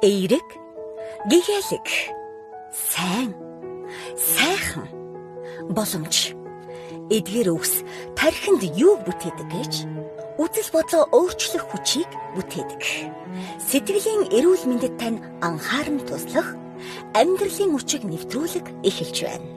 эерэг, гэгээлэг, сайн, сайхан, боломж, эдгээр үгс тархинд юу бүтээдэг гэж үзэл бодлоо өөрчлөх хүчийг бүтээдэг. Сэтгэлийн эрүүл мэндэд тань анхааран туслах, амьдралын хүчийг нэвтрүүлэг эхэлж байна.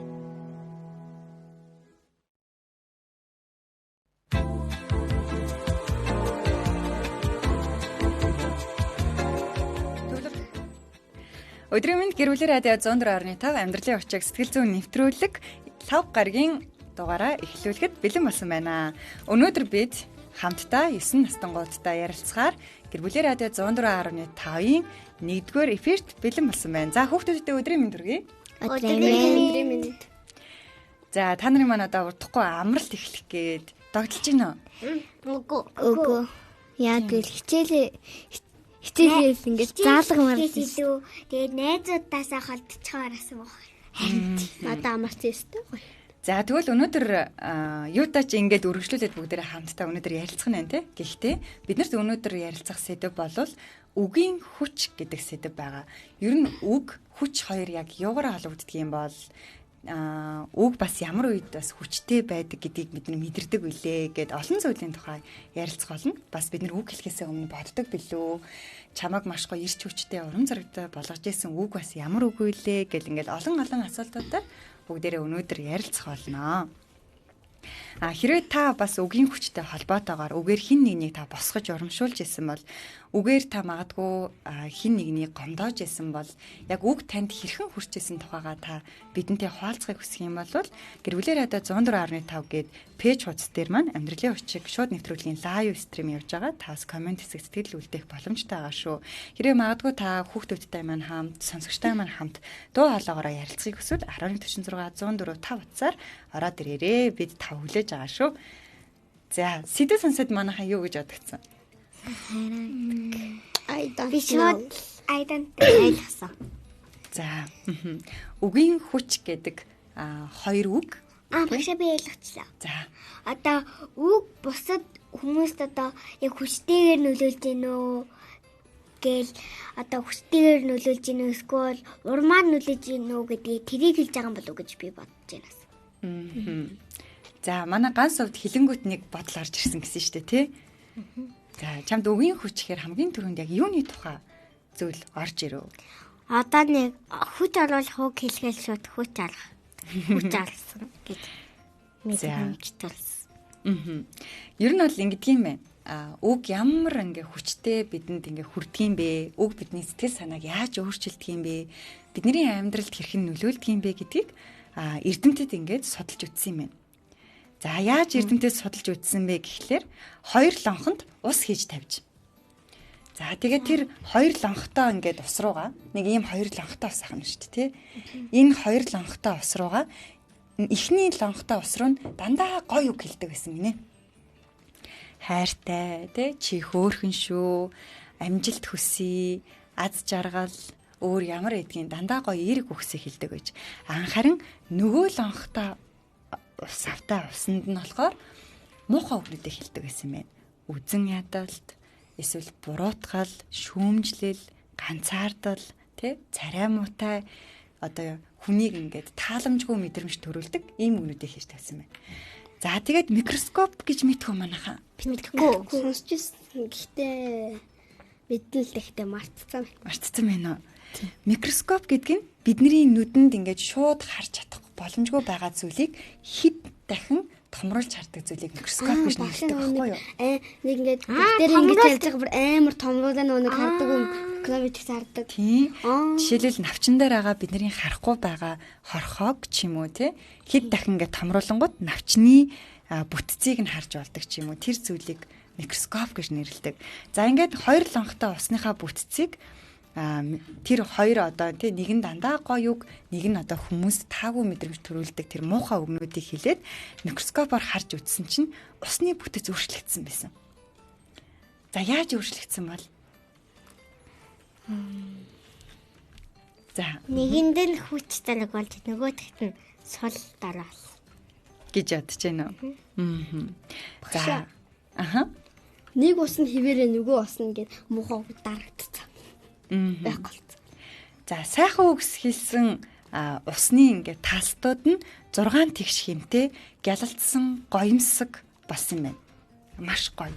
Өдрийн мэнд гэр бүлийн радио 104.5 амьдралын хүчийг сэтгэл зүйн нэвтрүүлэг 5 гарагийн дугаараа эхлүүлэхэд бэлэн болсон байна. Өнөөдөр бид хамтдаа 9 настангуудтай ярилцахаар гэр бүлийн радио 104.5-ийн 1-р эфирт бэлэн болсон байна. За хүүхдүүдтэй өдрийн мэнд хүргэе. Өдрийн мэнд. За та нарын маань одоо урдахгүй амралт эхлэх гээд догдолж байна уу? Үгүй. Яг л хичээлээс ингээд заалга марлаа. Тэгээд найзуудаасаа холдчихоор асан баг. Надаа амарч өстэй гоё. За тэгвэл өнөөдөр юутай ч ингээд үргэлжлүүлээд бүгдээрээ хамтдаа өнөөдөр ярилцах нь тий. Гэхдээ биднэрт өнөөдөр ярилцах сэдэв бол үгийн хүч гэдэг сэдэв байгаа. Ер нь үг, хүч хоёр яг юугаар холбогддог юм бол үг бас ямар үед бас хүчтэй байдаг гэдгийг бид мэдэрдэг билээ гэд олон зүйлийн тухай ярилцах болно. Бас бид үг хэлхээсээ өмнө боддог билүү? Чамаг маш гоё ирч хүчтэй урам зоригтой болгож исэн үг бас ямар үг вэ гэл ингээл олон асуултуудаар бүгдээрээ өнөөдөр ярилцах болно. Хэрвээ та бас үгийн хүчтэй холбоотойгоор үгээр хин нэгнийг та босгож урамшуулж исэн бол үгээр та магадгүй хин нэгнийг гомдоож исэн бол яг үг танд хэрхэн хүрч исэн тухайга та бидэнтэй хуваалцахыг хүсэх юм бол гэр бүлийн радио 104.5 гээд пэйж хуудас дээр маань амьдралын хүчийг шууд нэвтрүүлгийн лайв стрим явж байгаа. Таас комент хэсэг сэтгэл үлдээх боломжтой байгаа шүү. Хэрвээ магадгүй та хүүхдүүдтэй маань хамт, сонсогчтой маань хамт дуу хоолойгоор ярилцахыг хүсвэл 1146 104 5 утсаар ороод ирээрээ. Бид тав хүлээж байгаа шүү. За, сэдв сонсоод манайхаа юу гэж бодогдсон? Айдан айлгсан. За, үгийн хүч гэдэг хоёр үг. Багшаа би ойлгочлаа. За. Одоо үг бусад хүмүүст одоо яг хүчтэйгээр нөлөөлж гинөө гэл одоо хүчтэйгээр нөлөөлж гинөө эсвэл урмаар нөлөөлж гинөө гэдгийг тэрийг хэлж байгаа юм болов уу гэж би бодож байна. За, манай ганц хувьд хилэнгүүт нэг бодол орж ирсэн гэсэн шүү дээ, тий? За, чамд үгийн хүч гэхээр хамгийн түрүүнд яг юуны тухай зүйл орж ирв? Одоо нэг хүч оруулах үг хэлгээл шууд хүч алах. Хүч алсан гэж мэдэрчтэй. Ер нь бол ингэдэг юм байна. Үг ямар ингээ хүчтэй бидэнд ингээ хүрдэг юм бэ? Үг бидний сэтгэл санааг яаж өөрчилдөг юм бэ? Бидний амьдралд хэрхэн нөлөөлдөг юм бэ гэдгийг эрдэмтэд ингээд судалж үзсэн юм байна. За яаж эрдэмтэд судалж үзсэн бэ гэхлээр хоёр лонхонд ус хийж тавьж. За тэгээд тэр хоёр лонхтой ингээд ус руугаа нэг ийм хоёр лонхтой ус ахна шүү дээ тий. Энэ хоёр лонхтой ус руугаа эхний лонхтой ус руу дандаа гоё үг хэлдэг байсан гинэ. Хайртай тий чи хөөхөн шүү. Амжилт хүсье. Аз жаргал өөр ямар эдгийн дандаа гоё эерэг үгсээ хэлдэг гэж. Харин нөгөө лонхтой ус автаа усанд нь болохоор муухай үгнүүдээ хэлдэг байсан юм байна. Үзэн ядалт, эсвэл буруутгал, шүүмжлэл, ганцаардал, тий царай муутай одоо хүнийг ингээд тааламжгүй мэдрэмж төрүүлдэг ийм үгнүүдээ хийж тавьсан байна. За тэгээд микроскоп гэж мэдхүү манайхаа. Мэдхгүй. Сонсч ирсэн. Гэхдээ мэдэн л ихтэй мартцсан. Мартцсан байна уу? Микроскоп гэдэг нь бидний нүдэнд ингээд шууд харж чадах боломжгүй байгаа зүйлийг хэд дахин томруулж хардаг зүйлийг микроскоп гэж нэрлэдэг байхгүй юу? Нэг ингээд дээр ингэж ярьж байгаа бүр амар томруулаа нэг хардаг микроскоп хардаг. Тийм. Жишээлбэл навчин дээр байгаа бидний харахгүй байгаа хорхоог ч юм уу тий хэд дахин ингээд томруулангууд навчны бүтцийг нь харж болдог ч юм уу тэр зүйлийг микроскоп гэж нэрлэдэг. За ингээд хоёр лонхтой усныхаа бүтцийг тэр хоёр одоо тий нэг нь дандаа гоё үг, нэг нь одоо хүмүүст таагүй мэдрэмж төрүүлдэг тэр муухай үгнүүдийг хэлээд микроскопоор харж үзсэн чинь усны бүтэц өөрчлөгдсөн байсан. За яаж өөрчлөгдсөн бол? За нэгэнд нь хүч талаг болж нөгөөдөгт нь сул дараал гэж ядж байна уу? За. Нэг ус нь хിവэрээ нөгөө ус нь ингээд муухай дарагдсан. байх болцсон. За сайхан үгс хэлсэн усны ингээд тастууд нь 6 тэгш хэмтэй гялалтсан гоёмсог болсон юм байна. Маш гоё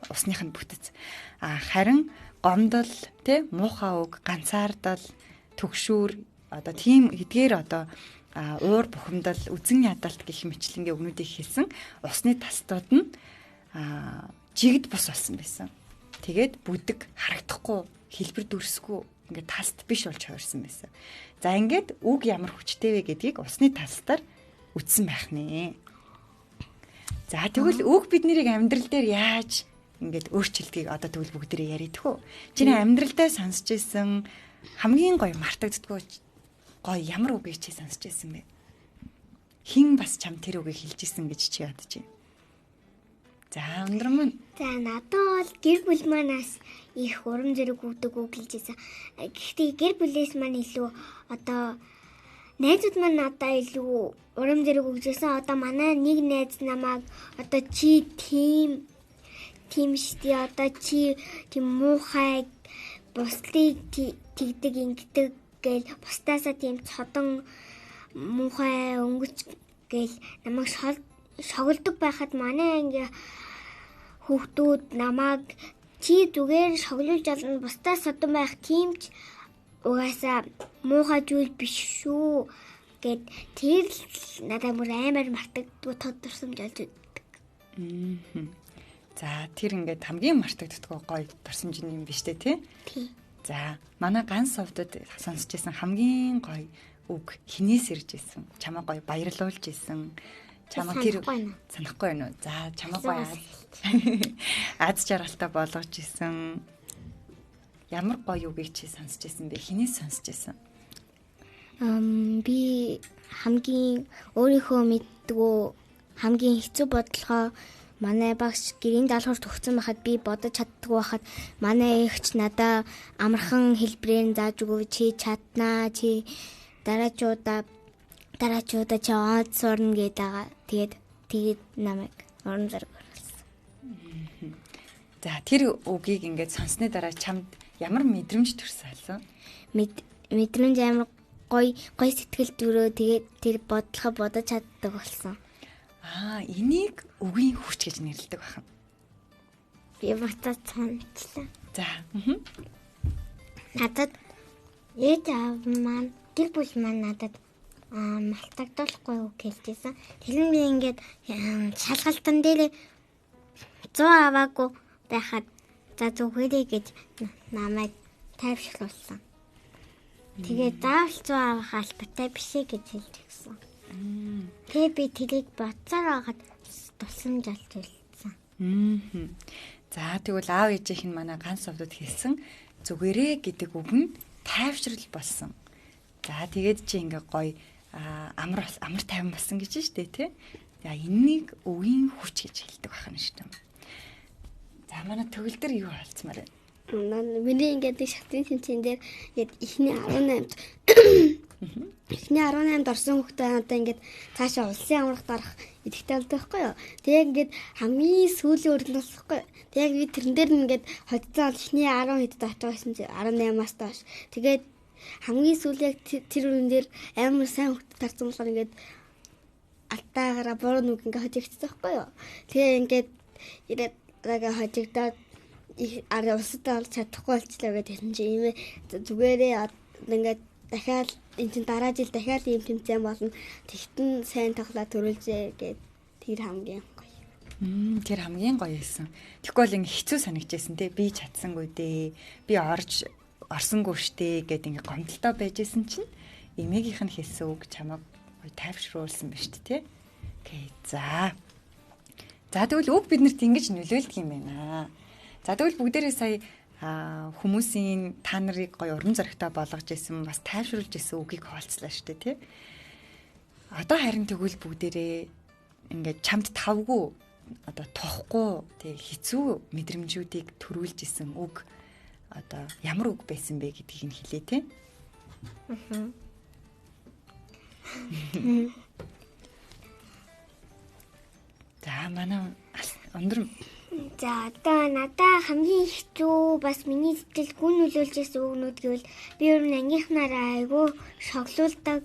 усных нь бүтэц. Харин гомдол тэ муухай үг, ганцаардал, төгшүүр одоо тийм эдгээр одоо уур бухимдал, үзэн ядалт гэх мэтлэнгийн өгнүүдийг хэлсэн усны тастууд нь жигд бус болсон байсан. Тэгээд бүдэг, харагдахгүй, хэлбэр дүрсгүй ингээд таст биш болж хувирсан байсан. За ингээд үг ямар хүчтэй вэ гэдгийг усны тастаар үтсэн байх нэ. За тэгвэл үг бид нарыг амьдрал дээр яаж ингээд өөрчилдгийг одоо тэгвэл бүгдээрээ яриадгүй. Чиний амьдралдаа сонсч ирсэн хамгийн гоё мартагддаггүй гоё ямар үгийг чи сонсч ирсэн бэ? Хин бас чам тэр үгийг хэлж ирсэн гэж чи ядаж байна. За өндөр мөн. За надад бол гэр бүл манаас их урам зориг өгдөг үг хэлжсэн. Гэхдээ гэр бүлээс маань илүү одоо найзууд маань надад илүү урам зориг өгжсэн. Одоо манай нэг найз намайг одоо чи тийм штий одоо чи тийм муухай бусдыг тэгдэг ингэдэг гэл бусдаасаа тийм цодон муухай өнгөч гэл намайг шоглдог байхад манай ингээ хүүхдүүд намайг чи зүгээр шоглуулж олно бусдаас содон байх тиймч угаасаа муухай зүйл биш шүү гэд тэр надад бүр амар мартагддгүй тодорсомж олж өгдөг. За тэр ингээд хамгийн мартагддаггүй гоё дурсамж юм биш үү те? Тий. За манай ганц совдод сонсч байсан хамгийн гоё үг хинээс ирж исэн. Чамаа гоё баярлуулж исэн. Чамаа тэр санахгүй байна уу? За чамаа гоё аз жаргалтай болгож исэн. Ямар гоё үгийг чи сонсч исэн бэ? Хинээс сонсч исэн? Би хамгийн өөрийнхөө мэддгүү хамгийн хэцүү бодлогоо манай багш гэрийн даалгавар төгссөн байхад би бодож чаддгүй байхад манай эгч надаа амархан хэлбэрээр зааж өгөө чи чаднаа чи дараачуудаа чи онц сурна гэдэг. Тэгээд намайг урам зориг оруулсан. За тэр үгийг ингээд сонссны дараа чамд ямар мэдрэмж төрсөн? Мэдрэмж амар гоё сэтгэл төрөө тэгээд тэр бодлого бодож чаддаг болсон. Энийг үгийн хүч гэж нэрлэдэг байна. Би батад санацлаа. За. Надад ээж аав маань гэр бүл маань надад малтагдуулахгүй үг хэлжсэн. Тэр нь би ингээд шалгалтан дээр 100 аваагүй байхад за зүгээрээ гэж намайг тайвшруулсан. Тэгээд заавал 100 авах албатай бишээ гэж хэлчихсэн. Тэгээ би тэрийг бодсоор байгаад тусламж олж хэлсэн. За тэгвэл аав ээжийнх нь манай ганц совдод хэлсэн зүгээрээ гэдэг үг нь тайвшрал болсон. За тэгээд чи ингээ гоё амар тайван болсон гэж штэ тий. За энэнийг үгийн хүч гэж хэлдэг байна шүү дээ. За манай төгөл дээр юу болцмаар вэ? Миний ингээд шатны тэмцээн дээр эхний 18-д эхний 18-д орсон хүүхдээ надаа ингээд цаашаа улсын амрагт гарах идэвхтэй болдог байхгүй юу. Тэгээд ингээд хамгийн сүүлийн өрнөс болохгүй. Тэгээд би тэрэн дээр ингээд хоцсон эхний 10 хэдд очиж байсан чи 18-аас доош. Тэгээд хамгийн сүүлийн тэр өрнөн дээр амар сайн хүүхдээ тарцсан болохоор ингээд алтаагаараа буруу нүг ингээд хожигдсон байхгүй юу. Тэгээд ингээд ирээд хожигдоод улстай болж чадахгүй болчихлоо гэдэг юм чи ийм зүгээрээ ингээд дахиад энэ чинь дараа жил дахиад ийм тэмцээн болно. Тэгтэн сайн тоглоод төрүүлжээ гэд тэр хамгийн гоё. Тэр хамгийн гоё байсан. Тэгэхгүй бол ингээ хэцүү санагдчихсэн те. Би чадсангүй дээ. Би орсонгүй штэ гэд ингээ гомдолтой байжсэн чинь эмээгийнх нь хэлсэн үг чамайг тайвшруулсан ба штэ те. Окей. За тэгвэл үг биднэрт ингэж нөлөөлдөг юм байна. За тэгвэл бүгдээрээ сая хүмүүсийн та нарыг гоё урам зоригтой болгож исэн бас тайвшруулж исэн үгийг хаалцлаа шүү дээ тий. Одоо харин тэгвэл бүгдээрээ ингээд чамд тавгүй одоо тохгүй тий хэцүү мэдрэмжүүдийг төрүүлж исэн үг одоо ямар үг байсан бэ гэдгийг нь хэлээ тий. За манай өндөр За одоо надаа хамгийн хэцүү бас миний сэтгэл гүн нөлөөлж байсан үгнүүд гэвэл би ер нь ангийнхнаараа айгүй шоглуулдаг.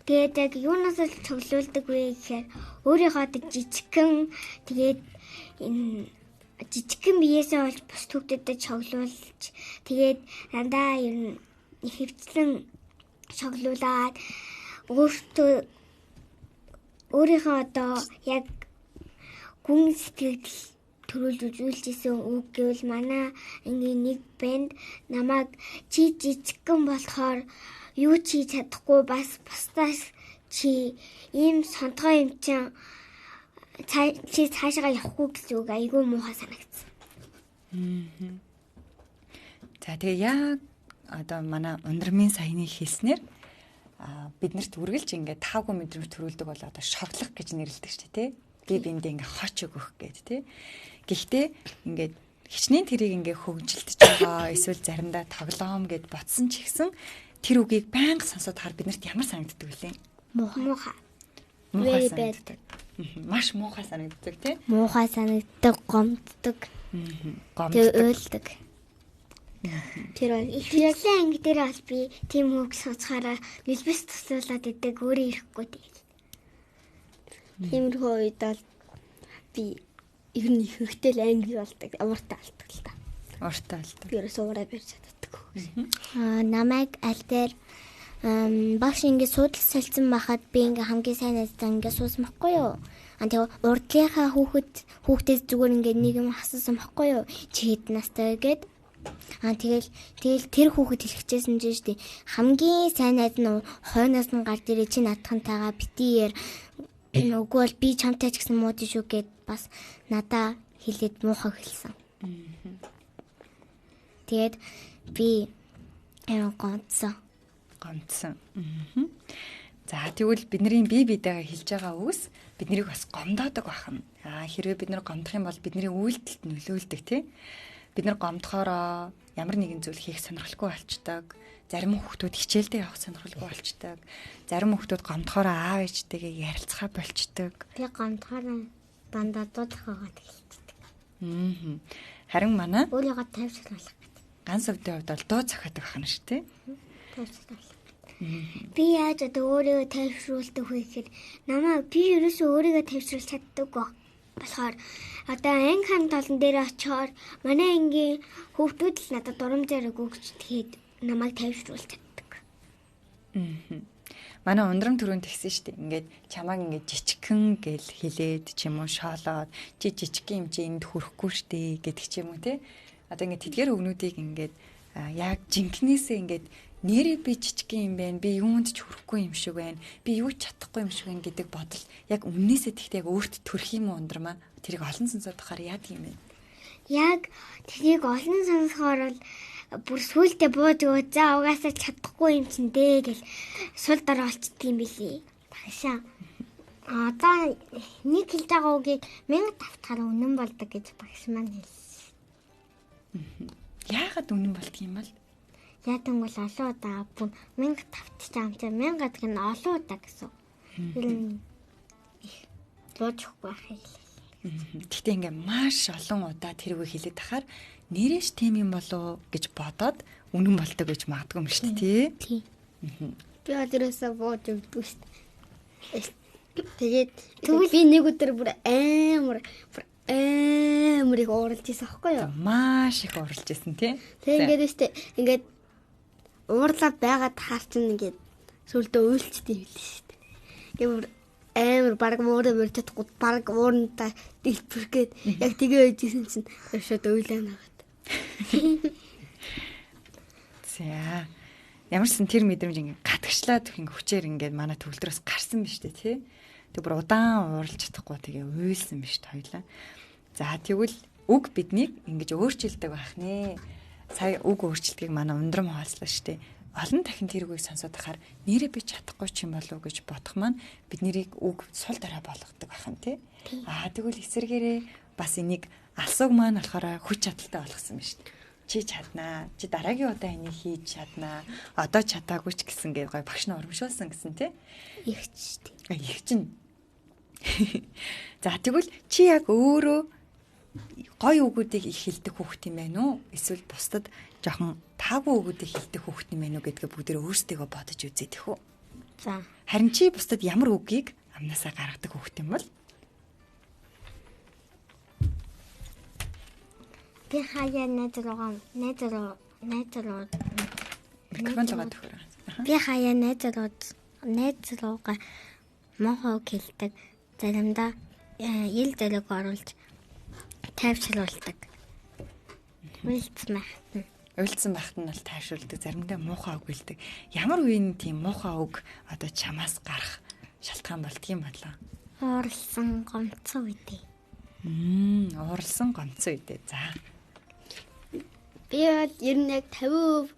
Тэгээд яг юунаас л шоглуулдаг вэ гэхээр өөрийнхөө жижигхэн тэгээд энэ жижигхэн биеэсээ олж бус төгдөдөд шоглуулж тэгээд дандаа ер нь хэвчлэн шоглуулад өөрийнхөө одоо яг гүн сэтгэл төрүүлж үзүүлжсэн үг гэвэл манай ангийн нэг банд намайг чи жижигхэн болохоор юу ч хийж чадахгүй бас бусдаас чи ийм сонтгой юм чинь чи цаашаа явахгүй гэсэн үг айгүй муухай санагдсан. За тэгээ яг одоо манай ундрмын саяны хэлснээр биднэрт үргэлж ингээд 5 мэдрэмж төрүүлдэг бол одоо шоглох гэж нэрлэдэг шүү дээ, тий? Би биндээ ингээ хоч өгөх гэдэг, тий? Гэхдээ ингээд хичнээн тэрийг ингээ хөгжилтж байгаа эсвэл заримдаа тоглоом гэд ботсон ч ихсэн тэр үгийг байнга сонсоод хаар биднэрт ямар санагддаг вэ? Муухай. Very bad. Маш муухай санагддаг, тий? Муухай санагддаг, гомддог. Гомддог. Өөлдөг. Тэр ихлэн анги дээр бол би тийм үг сонсохаараа нэлбэс туслуулаад идэг өөрөө ирэхгүй тэгэл. тиймэрхүү үед бол би ер нь ихэнхдээ англи болдог, амартай алдаг л та. Уртаа алдаг. Би ерөөсөө ураа барьж чаддаг. Намайг аль дээр багш ингэ суудлаа солилцсон байхад би ингээ хамгийн сайн найзтай ингээ суусан байхгүй юу? Тэгээ урдлынхаа хүүхдээс зүгээр ингээ нэг юм асуусан байхгүй юу? Чи хэд настай гэд. Тэгэл тэр хүүхэд хэлчихсэн чинь штий хамгийн сайн найз нь хойноос нь гар дээрээ чи надхантайгаа битээр үгүй бол би чамтай ч гэсэн мууд шүү гэд бас надаа хэлээд муухай хэлсэн. Тэгээд би гонцсон. За тэгвэл бидний бие биедэгээ хэлж байгаа үгс биднийг бас гомдоодог байна. Хэрвээ бид нар гомдох юм бол бидний үйлдэлд нөлөөлдөг, тий? Бид нар гомдохороо ямар нэгэн зүйл хийх сонирхолгүй болчдөг. Зарим хүүхдүүд хичээлдээ явах сонирхолгүй болчдөг. Зарим хүүхдүүд гомдохороо аав ээжтэйгээ ярилцахаа болчдөг. Би гомдохороо дандаа дуудах байгаад хэлчихдэг. Харин манай өөрийгөө тайвшруулах гэдэг. ганц өвдөө хувьд бол дуу цохиодог байна шүү, тий? Тайвшруулах. Би яаж одоо өөрийгөө тайвшруулдаг вэ гэхээр би ерөөсөө өөрийгөө тайвшруулж чаддаг болохоор одоо анги хамт олон дээр очиор манай ангийн хүүхдүүд л надад дурамжаар өгч тэгээд намайг тайвшруулж чаддаг. Манай ундрам түрүүнд тэгсэн шүү дээ. Ингээд чамааг ингээд жижигхэн гэл хэлээд ч юм уу шоолоод чи жижигхэн юм чи энд хүрэхгүй шүү дээ гэдэг ч юм уу тий. Одоо ингээд тэдгээр өгнүүдийг ингээд яг жинкнээсээ ингээд нэрээ би жижигхэн юм байна. Би юунд ч хүрэхгүй юм шиг байна. Би юу ч чадахгүй юм шиг байна гэдэг бодол яг өмнөөсөө тэгтээ яг өөрт төрөх юм уу ундрамаа. Тэрийг олон сонсохоор яадаг юм бэ? Яг тэрийг олон сонсохоор бол бүр сүултээ бууж өгөө за угаасаа чадахгүй юм чин дээ гэл сул дараа олчдөг юм билий. Тагшаа. Одоо нэг хэлж байгаа үгийг 1000 давтахаар үнэн болдог гэж багш маань хэлсэн. Яагаад үнэн болдго юм бол? Яадан бол олон удаа бүр 1000 давтчих юм чи 1000 гэдэг нь олон удаа гэсэн. Тэр нь буучихгүй байх юм. Гэхдээ ингээ маш олон удаа тэр үгийг хэлээд тахаар нэрэж тийм юм болоо гэж бодоод үнэн болдог гэж магадгүй юм шүү дээ, тий? Би одоосоо бууж өгдөг шүү дээ. Тэгээд би нэг өдөр бүр амар их ууралж ирсэн аахгүй юу? Маш их ууралж ирсэн, тий? Тэгээд ингээд шүү дээ. Ингээд уурлаад байгаад таарчин ингээд сүлдөө уйлчихдээ хэлсэн шүү дээ. Тэгээд бүр амар баг муураа мөрчөхгүй баг уурнаа дэлбэргээд яг тэгээ үйжсэн чинь шууд уйлаа нагаад. За. Ямарсан тэр мэдрэмж ингээ гатгчлаад ингээ хүчээр ингээ манай төвлөрөөс гарсан биз дээ, тий? Тэг бүр удаан ууралж чадахгүй тэгээ уйлсан биз дээ хоёлаа. За тэгвэл үг биднийг ингэж өөрчилдөг байх нэ. Сая үг өөрчилдгийг манай ундрам хаалцлаа штэ. Олон дахин тэр үгийг сонсоод тахаар нэрээ би чадахгүй ч юм болов уу гэж бодох маань биднийг үг сул дараа болгодог байх нь тий. Тэгвэл эсэргээрээ бас энийг алсууг маань болохоор хүч чадалтай болгосон байна штэ. Чи чаднаа. Чи дараагийн удаа энийг хийж чаднаа. Одоо чадаагүй ч гэсэн гээ гой багш нь урамшуулсан гэсэн тий. Ихч штэ. Их чинь. За тэгвэл чи яг өөрөө гоё үгүүдийг их хэлдэг хүүхд юм байна уу? Эсвэл бусдад жоохон таагүй үгүүдийг хэлдэг хүүхд юм байна уу гэдгээ бүгдээ өөрсдөө бодож үзээ тэхүү. За. Харин чи бусдад ямар үгийг амнасаа гаргадаг хүүхд юм бол? Би хаяа найз руу Микрофон лугаа төхөр. би хаяа найз руугаа мохоо хэлдэг. Заримдаа ил зэрэг оруулж тайвшруулдаг. Уйлдсан байхад нь бол тайвшруулдаг, заримдаа муухай үг хэлдэг. Ямар үеийн тийм муухай үг одоо чамаас гарах шалтгаан болдгийм болоо? Ууралсан гомцсон үедээ. Ууралсан гомцсон үедээ. За. Би бол ер нь яг 50%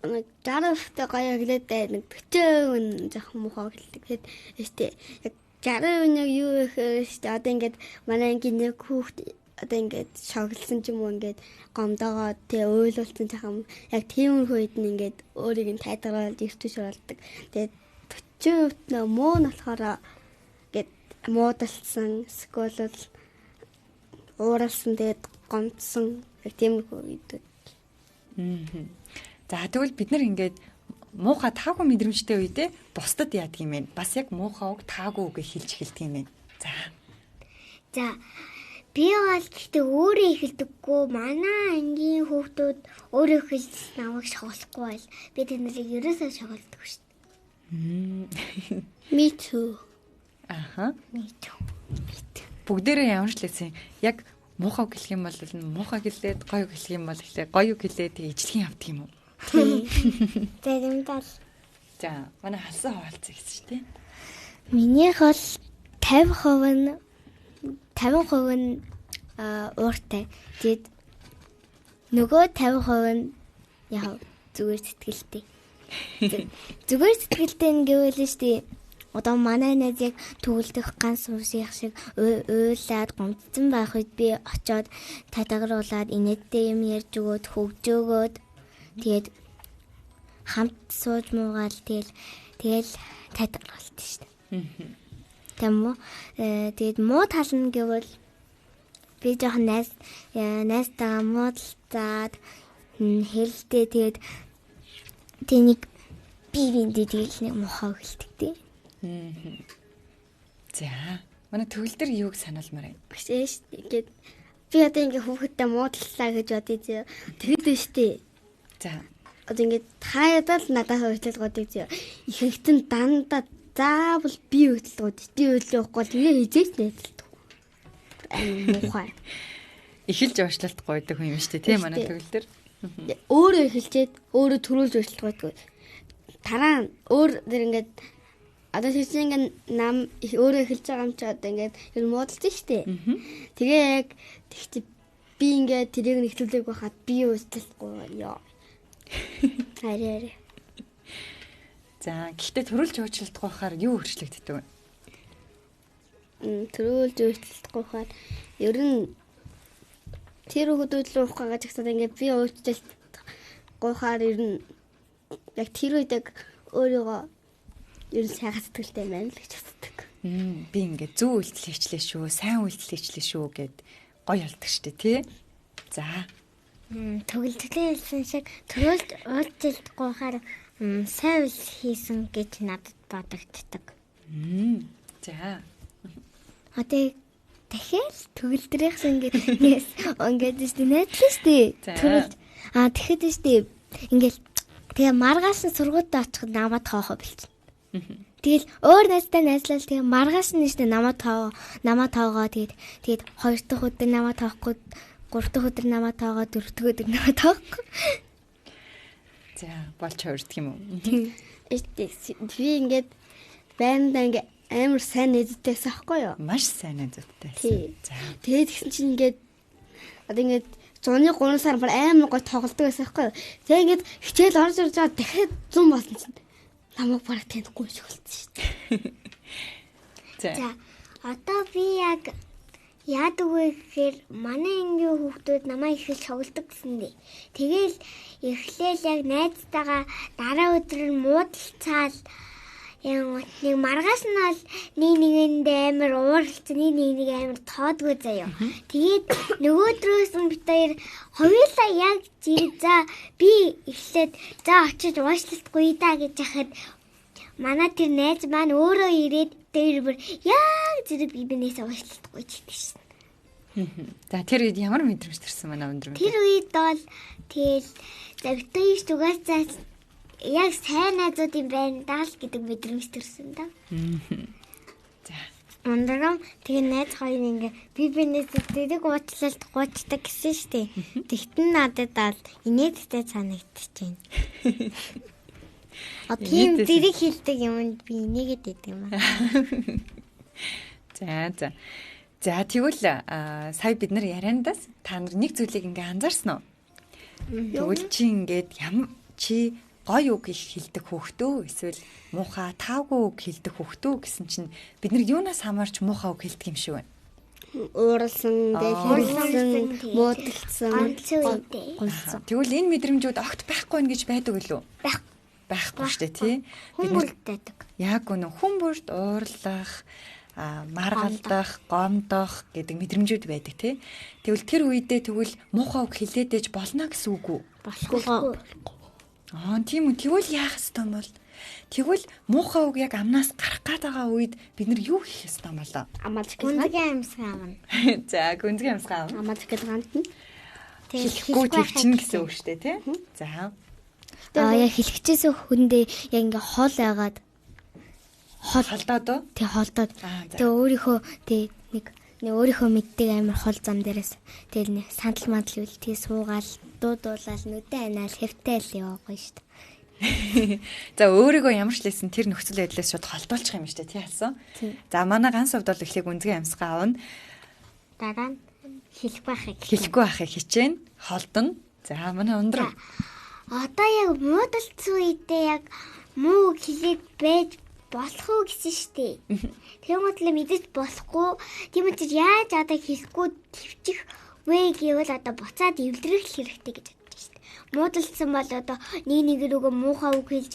60%-тай гоё хэлээдээ нэг 40% жоохон муухай хэлдэг. Тэгээд өстэй яг 60% нэг юу гэхээр өстэй одоо ингээд манай ангийн нэг хүүхд одоо ингээд шоглсон ч юм уу ингээд гомдоогоо тий уйлуулсан жоохон яг тиймэрхүү үед нь ингээд өөрийг нь тайдаруулж иртүш болдог. Тэгээд 40% нөө муу нь болохоор ингээд муудалсан эсвэл ууралсан тэгээд гомдсон яг тиймэрхүү үед. За тэгвэл бид нар ингээд муухай таагүй мэдрэмжтэй үедээ бусдад яадаг юм бэ? Бас яг муухай үг таагүй үгээ хэлж эхэлдэг юм байна. За би бол гэхдээ өөрөө эхэлдэггүй. Манай ангийн хүүхдүүд өөрөө эхэлж намайг шоглохгүй байл. Би тэднийг ерөөсөө шоглодог шүү дээ. Me too. Аха. Me too. Бүгдээрээ ямар ч лээсэн яг муухай үг хэлэх юм бол муухай хэлээд гоё үг хэлэх юм бол гоё үг хэлээд ижлэгийн авдаг юм уу? Заримдаа За, манай халсан хаваалцсан гэсэн чинь тий. минийх бол 50% нь ууртай. Тэгээд нөгөө 50% нь яг зүгээр сэтгэлтэй. Зүгээр сэтгэлтэй гэвэл шүү дээ. Одоо манай найз яг төгөлдөх ганц уусих шиг уйлаад гомдсон байх үед би очиод татгаруулаад инээдтэй юм ярьж өгөөд хөгжөөгөөд тэгээд хамт сууж муугаал тэгэл татгаруулт шүү дээ. Тэгээд муу тал нь гэвэл би жоохон найзтайгаа муудалцаад хэлдэ тэгээд тэнийг бивэндээ тэгэл нэг мохоо хэлдэг тий. За, манай төгөлдөр юуг сануулмаар байна? Биш тэгээд би одоо ингээ хүүхэдтэй муудалцлаа гэж бодъё. Тэгэд нь штэ. За. Одоо ингээ таяадаа л надаас хөдөлгөөдөг зөө. Ихэнхдээ дандаа заавал би хөдөлгөөд. Би хөдөлгөөхгүй тэгээ хизээч найзалдаг. Мухай. Эхэлж уушлалт гойдог хүн юм штэ тий манай төгөлдөр. Өөрөө эхэлчээд өөрөө төрүүлж уушлах байдаг. Тараа өөр дэр ингээд одоо тийч ингээд нам өөрөө эхэлж байгаа юм чи одоо ингээд ер нь муудалцсан штэ. Тэгээ яг тэгчих би ингээд тэрийг нэхлүүлээг байхад би уучлахгүй ёо. Хараа. За, гэхдээ төрүүлж уучлалтгүй байхаар юу өөрчлөгддөг вэ? Төрүүлж уучлалтгүй байхаар ер нь тэр хөдөлгөөн ухаагаа ч гэсэн ингээд би уучлалтгүй байхаар ер нь яг тэр үед яг өөрийгөө ер нь сайхан сэтгэлтэй байна л гэж боддог. Би ингээд зөв үйлдэл хийчлээ шүү, сайн үйлдэл хийчлээ шүү гэд гоё болдог штэ тий. За. Төгөлдөлөө хэлсэн шиг төрүүлж уучлалтгүй байхаар сайн үйл хийсэн гэж надад бодогддог. За. Одоо дахиад төгөлдрийнхс ингээд штэ найдлаа штэ. Төрүүлж тэгэхэд штэ ингээд тэгээ маргааш нь сургуультай очиход намайг тоохоо бэлчэн. Тэгэл өөр найзтай найзлал тэгээ маргааш нь штэ намайг тоогоо тэгээд хоёр дахь өдөр намайг тоохгүй, гурав дахь өдөр намайг тоогоо, дөрөв дэх өдөр намайг тоохгүй. За, болж хувирдаг юм уу? Би ингээд байндаа ингээд амар сайн найзтайс аахгүй юу? Маш сайн найзтай. За. Тэгээд тэгсэн чинь ингээд одоо ингээд 103 сар бүр амар гой тоглодог байсан байхгүй юу? Тэгээ ингээд хичээл орж ирж байгаа дахиад 100 болсон чинь намайг бараг танихгүй шиг болсон шүү дээ. За одоо би яг яадаг вэ гэхээр манай ангийн хүүхдүүд намайг их шоглодог гэсэн дээ. Тэгээл эхлээл яг найзтайгаа дараа өдөр нь муудалцаал нэг маргааш нь бол нэг нэгэндээ амар ууралцсан, нэг амар тоодгүй заяа. Тэгээд нөгөөдрөөс нь бид хоёр хоёулаа яг зэрэг за би эхлээд за очиж уушлалтгүй даа гэж яхад манай тэр найз маань өөрөө ирээд дээр бүр яг зэрэг би бинээсээ уушлалтгүй чийдэг шин. За тэр үед ямар мэдрэмж төрсөн манай өндөр мэд. Тэр үед бол тэгэл за бид хоёр тугаацаа яг сайн найзууд юм байна даа л гэдэг мэдрэмж төрсөн да. За. Ундрам тэгээ найз хоёр ингээ би бинээс дэрэг уучлалт гуйчдаг гэсэн штеп. Тэгтэн надад бол инээдтэй санагдчихээн. Тийм дэрэг хэлдэг юмд би инээгээд идэв юм аа. За. За тэгвэл сая бид нар яриандаас та нар нэг зүйлийг ингээ анзаарсан уу? Тэгвэл чи ингээд чи гоё үг их хэлдэг хөхтөө эсвэл муухай таавгүй үг хэлдэг хөхтөө гэсэн чинь бид нар юунаас хамаарч муухай үг хэлдэг юм шиг байна. Ууралсан, дэлгэрсэн, муудалцсан, гонцсон. Тэгвэл энэ мэдрэмжүүд огт байхгүй нэ гэж байдаг үлээ? Байхгүй шүү дээ тий. Бид нар яг үнэн хүмүүст уурлах, маргалдах, гомдох гэдэг мэдрэмжүүд байдаг тий. Тэгвэл тэр үедээ тэгвэл муухай үг хэлээдэж болно гэсэн үг үү? Болохгүй. Тийм үү. Тэгвэл яах ёстой юм бол? Тэгвэл муухай үг яг амнаас гарах гээд байгаа үед бид нар юу хийх ёстой юм болоо? Амалж гүнзгий амьсгаа авна. За, гүнзгий амьсгаа авна. Амалж гээд гантна. Хэлэхгүй төвчин гэсэн үг шүү дээ, тий? За. Яг хэлчихсэн хүндээ яг ингээ хол байгаад холдоод уу? Тий холдоод. Тэгээ өөрийнхөө нэг өөрийнхөө мэддэг амар хол зам дээрээс тэгэл нэг сандал мандал үл тий суугаал дуудуулаад нүдэн анаал хэвтэйл яваагүй шүү дээ. За өөрийгөө ямар ч лсэн тэр нөхцөл байдлаас шууд холдуулчих юм шүү дээ тий алсан. За манай ганц хувьд бол эхлээд гүнзгий амьсгаа авна. Дараа нь хэлэхгүй байхыг хичээн холдно. За манай ундрам. Одоо яг муудалцсан үедээ яг муу хэлээд байж болох уу гэсэн штеп. Тэгмэд л мэдэж болохгүй. Тийм учраас яаж одоо хэлэхгүй твчих вэ гэвэл одоо буцаад эвлэрэх хэрэгтэй гэж бодож штеп. Муудалцсан бол одоо нэг рүүгээ муухай үг хэлж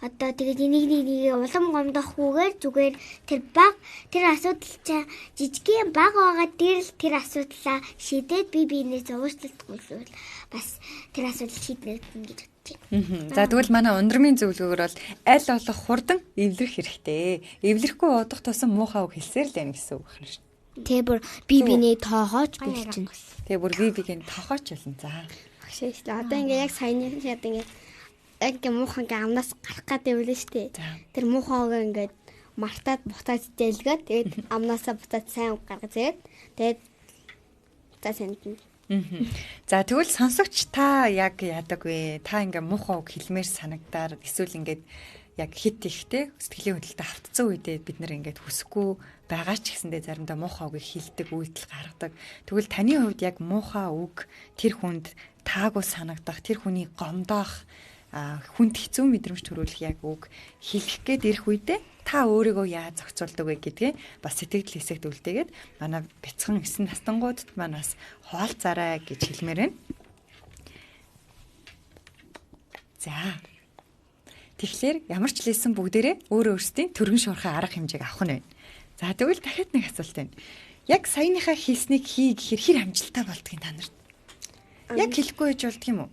одоо тэгээд нэг улам гомдохгүйгээр зүгээр тэр асуудал чинь жижигхэн баг байгаа тэр асуудлаа шийдээд биенээс уушлалтгүйвэл бас тэр асуудал шийднэ гэж бодчих. За тэгвэл манай ундрамын зөвлөгөөр бол аль болох хурдан эвлэрэх хэрэгтэй. Эвлэрэхгүй удах тусам муухай үг хэлсээр л байна гэсэн үг байна шүү. Тэгээ бүр бинээ тоохооч гэж чинь. Тэгээ бүр биеийг тоохооч болно. За. Агшаа одоо ингээ яг саяны шат ингээ яг муухан ингээ амнаас гарах гэдэг юм л шүү дээ. Тэр муухан ингээ мартаад бутаад дэлгээд тэгээд амнаасаа бутаад сайн гаргаж ирээд тэгээд за сэнтэн. За тэгвэл сонсогч та яг яадаг вэ? Та ингээ муухай үг хэлмээр санагдаар эсвэл ингээд яг хит ихтэй сэтгэлийн хөдөлтөд автцсан үедээ бид нар ингээд хүсэхгүй байгаа ч гэсэндээ заримдаа муухай үг хэлдэг үйлдэл гаргадаг. Тэгвэл таны хувьд яг муухай үг тэр хүнд таагүй санагдах, тэр хүний гомдоох хүнд хэцүү мэдрэмж төрүүлэх яг үг хэлэх гээд ирэх үедээ та өөрийгөө яаж зохицуулдаг вэ гэдгээ бас сэтгэл хэсэгт үлдээгээд манай бяцхан 9 настангуудад манаас хуваалцаарай гэж хэлмээр байна. За. Тэгэхээр ямар ч лсэн бүгдээрээ өөрөө өөрсдийн төргөн шуурхай арга хэмжээг авах нь байна. За тэгвэл дахиад нэг асуулт байна. Яг саяныхаа хэлснийг хий гэхээр хэр амжилттай болдгийг та нарт? Яг хэлэхгүй байж болдг юм уу?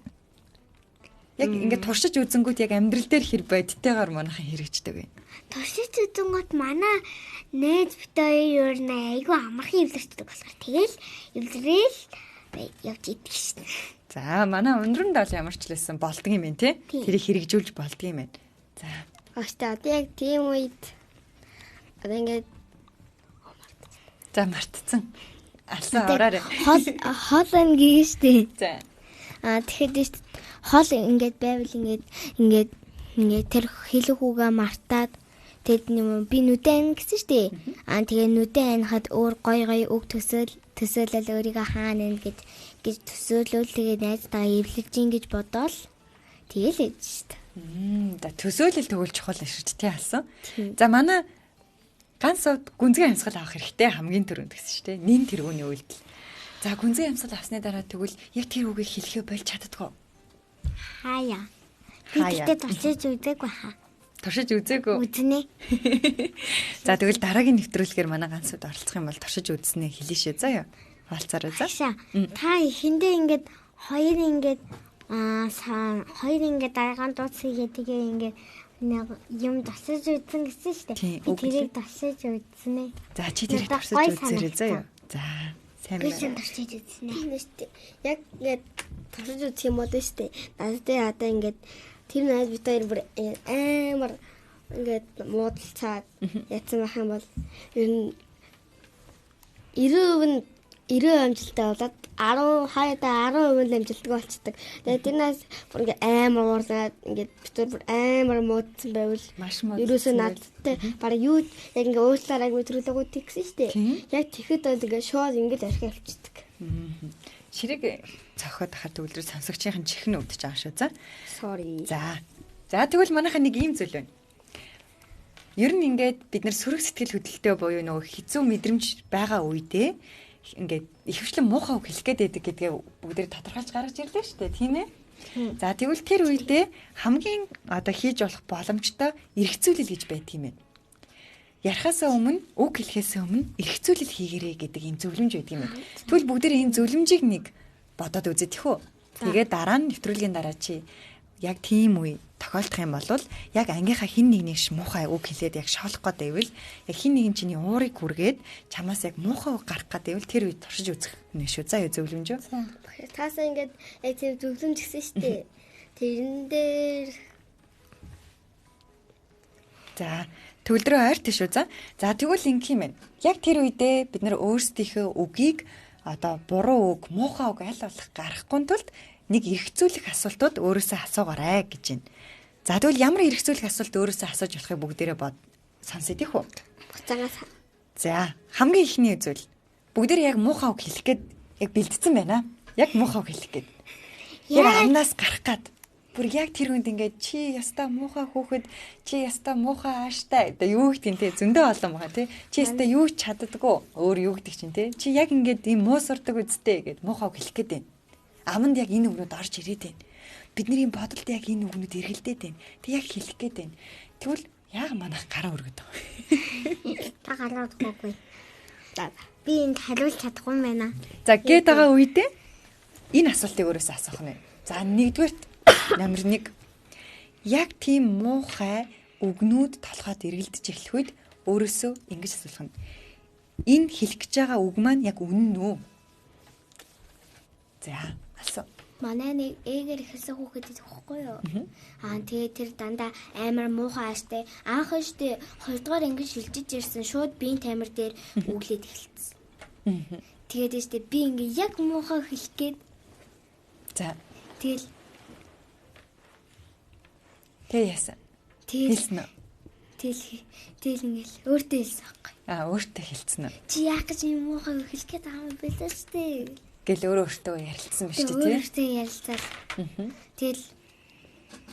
Яг ингээд туршиж үзэнгүүт яг амьдрал дээр хэр бодтойгоор манайхан хэрэгждэг вэ? Туршиж үзэнгүүт манай нээж битээ юу нэ айгүй амархан эвлэрчдэг болохоор тэгэл эвлэрээл явж идэг шин. За манай ундранд бол ямар ч лсэн болдго юм байна те. Тэрийг хэрэгжүүлж болдго юм байна. За. Ааштай одоо яг тийм үед одоо ингээд мартцсан. Алсан ораарай. Хол ангийн штэ. За. Тэгэхэд хол ингээд байвал ингээд тэр хэлэх үгээ мартаад тэгэд би нүдэн гэсэн штэ. Тэгээ нүдэн анихад өөр гой үг төсөөлөл өөрийгөө хаана гэж төсөөлөл тэгээ найзтайгаа эвлэж ин гэж бодоол тэгэл ээж штэ. За төсөөлөл тэгвэл чухал шүү дээ тий алсан. За манай ганц гүнзгий амьсгал авах хэрэгтэй хамгийн түрүүнд гэсэн шүү дээ. Нин тэргүүний үйлдэл. За гүнзгий амьсгал авсны дараа тэгвэл яг тэр үгийг хэлэхээ болж чаддгүй. Хаяа. Би тэгтээ туршиж үзээгүй хаа. Туршиж үзээгүй. Үзнэ. За тэгвэл дараагийн нэвтрүүлгээр манай Гансууд оролцох юм бол туршиж үзснээ хэлээшээ заяа. Хаалцаарай за. Та ихэндээ ингээд хоёр ингээд дараагаан дууцгээ тэгээ ингээд нэг юм тасаж үзсэн гэсэн шүү дээ. Би тэрийг тасаж үзнэ. За чи тэрийг тасаж үзээрэй заяа. За сайн Би байна. тасаж үзнэ. Яг ингээд тасаж үзэх юм бодсон шүү дээ. Надад одоо ингээд тэр найз бид хоёр бүр амар ингээд муудалцаад яцсан байх юм бол ер нь 90% амжилттай болоод 10% амжилттай болцдог. Тэгээд тэр найз бүр ингээд амар уурсаад ингээд бид бүр амар муудсан байвал Маш муу. ерөөсөө надтай бараг юу яг ингээд уушлаараа мэдрүүлэгүүд тэгсэн шүү дээ. Яг тэгэхэд бол ингээд шууд ингээд архи авчдаг. Ширэг цохоод ахад төвлөрөө сонсогчийн чихэн өвдөж байгаа шүү за. Sorry. За тэгвэл манайха нэг ийм зүйл байна. Ер нь ингээд бид нар сүрэг сэтгэл хөдлөлтөө буюу нөгөө хэцүү мэдрэмж байгаа үедээ ингээд ихэвчлэн муухай үг хэлэх гээд байдаг гэдгээ бүгдээр тодорхойлж гаргаж ирлээ шүү дээ, тийм ээ. За тэгвэл тэр үедээ хамгийн одоо хийж болох боломжтой эргэцүүлэл гэж байт юм байна. Ярихаасаа өмнө, үг хэлэхээс өмнө эргэцүүлэл хийгэрэй гэдэг ийм зөвлөмж байдаг юм байна. Тэгвэл бүгдээр ийм зөвлөмжийг нэг бодоод үзэх үү. Тэгээд дараа нь нэвтрүүлгийн дараа чи яг тийм үе тохиолдох юм бол яг ангийнхаа хин нэгнийш муухай үг хэлээд яг шоолох гэдэг байвал яг хин нэгэн чиний уурыг хүргээд чамаас яг муухай үг гарах гэдэг байвал тэр үед туршиж үзэх нэ шүү. За юу зөвлөмж үү? Таасаа ингээд яг тийм зөвлөмж гисэн шүү дээ. Тэрэн дээр За төвлөрөө ойрт шүү. За тэгвэл ингэх юм байна. Яг тэр үедээ бид нар өөрсдийнхөө үгийг одоо буруу үг, муухай үг аль болох гаргахгүй тулд нэг эргэцүүлэх асуултууд өөрөөсөө асуугаарай гэж байна. За тэгвэл ямар эргэцүүлэх асуулт өөрөөсөө асууж болохыг бүгдээрээ сонсъё тийх үү? буцаагаас За хамгийн ихний зүйл бүгдээр яг муухай үг хэлэх гээд яг бэлдсэн байна. Яг муухай үг хэлэх гээд. Яг амнаас гарах гээд бүр яг тэр хүнд ингээд чи яста муухай хүүхэд, чи яста муухай ааштай одоо юу гэдэг те зөндөө олон байгаа те. Чи яста юу ч чаддаггүй. Өөр юу гэдэг чинь те. Чи яг ингээд ийм муу сурдаг үсттэй гэд муухай үг хэлэх гээд байна. Аманд яг энэ үгнүүд орж ирээд байна. Бидний бодолд яг энэ үгнүүд эргэлдээд байна. Тэг яг хэлэх гээд байна. Тэгвэл яг манайх гараа өргөд байгаа. Та гараадаггүй. Би энд хариулж чадахгүй юм байна. За гээд байгаа үедээ энэ асуултыг өөрөөсөө асуух нь. За нэгдүгээрт номер 1. Яг тийм муухай үгнүүд толгойд эргэлдэж эхлэх үед өөрөөсөө ингэж асуулах нь. Энэ хэлэх гэж байгаа үг маань яг үнэн үү? За асуу. Манай нэг ээгээр ихсэн хүүхэд идэхгүй юу? Тэгээ тэр дандаа амар муухай ааштай. Анх штэ 2 дугаар англи шилжиж ирсэн шууд биеийн тамир дээр өглөөд эхэлсэн. Тэгээд штэ би ингээ яг муухай хэлэх гээд. За Тэгэл яасан? Хэлсэн үү? Тэгэл ингээл өөртөө хэлсэн байхгүй. Өөртөө хэлсэн үү? Чи яах гэж юм муухай хэлэх гээд байгаа юм бэ л штэ. Гэл өөртөө ярилцсан биш үү тий? Өөртөө ярилцаад. Тэгэл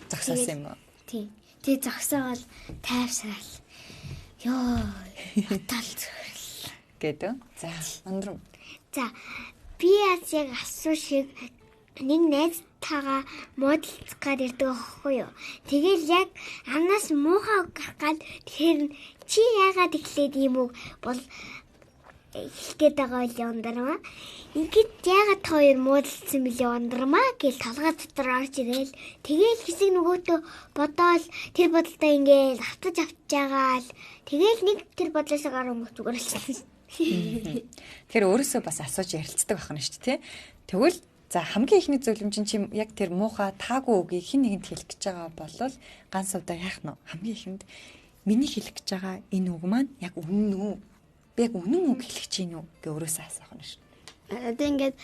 Зогсоосон юм уу? тий. Тэгээ зогсоогоол тайвшраал. Йоо, хатаал зүрл. Гэдэг. За, өндрөм. За, би яг асуу шиг нэг найзтайгаа модалцах гээд ирдэг байхгүй юу? Тэгэл яг амнаас муухай гарах гад тэгэхээр чи яагаад ихлээд юм уу бол хэлгээд байгаа л ундрмаа. Ингээд яагаад хоёр муудалцсан мөлий ундрмаа гэж толгой дотор орж ирээл. Тэгээл хэсэг нөгөөтөө бодоол тэр бодолтой ингээд автаж байгаа л. Тэгээл нэг тэр бодлоос гарах юм зүгээр л. Тэгэхээр өөрөөсөө бас асууж ярилцдаг байх нь шүү дээ тий. Тэгвэл за хамгийн ихний зөвлөмж нь чи яг тэр муухай таагүй үгийг хэн нэгэнд хэлэх гэж байгаа болвол ганц удаа яах нь хамгийн ихэнд миний хэлэх гэж байгаа энэ үг маань яг үнэн үү? Би яг үнэн үг хэлэх чинь үү гэ өөрөөсөө асуух нь шүү. одоо ингээд